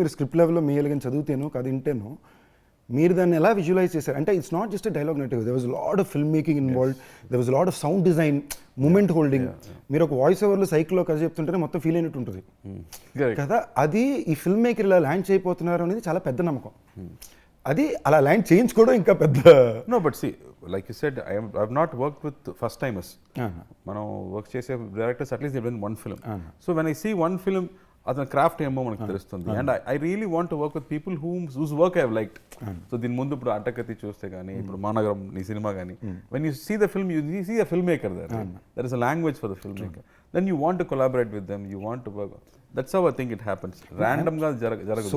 మీరు స్క్రిప్ట్ లెవెల్లో మీ ఎలాగని చదివితేనో కథ వింటేనో మీరు దాన్ని ఎలా విజువలైజ్ చేశారు అంటే it's not just dialogue native there was lot of film making involved there was lot of sound design moment holding మీరు ఒక వాయిస్ ఓవర్లో సైకిల్లో కథ చెప్తుంటేనే మొత్తం ఫీల్ అయినట్టు ఉంటుంది కదా. అది ఈ ఫిల్మ్ మేకర్ ఇలా ల్యాండ్ చేయబోతున్నారు అనేది చాలా పెద్ద నమ్మకం. అది అలా ల్యాండ్ చేయించుకోవడం ఇంకా పెద్ద. No but see like you said I have not work with first timers. మనం వర్క్ చేసే directors at least they done one film. So when I see one film అతని క్రాఫ్ట్ ఏమో మనకు తెలుస్తుంది. And I really want to work with people whose work I have liked. So దీని ముందు ఇప్పుడు అడ్డకత్తి చూస్తే కానీ ఇప్పుడు మానగరం నీ సినిమా కానీ when you see the film you see a film maker there is a language for the film maker. Then you want to collaborate with them, you want to work. That's how I think it happens. ర్యాండమ్గా జరగదు.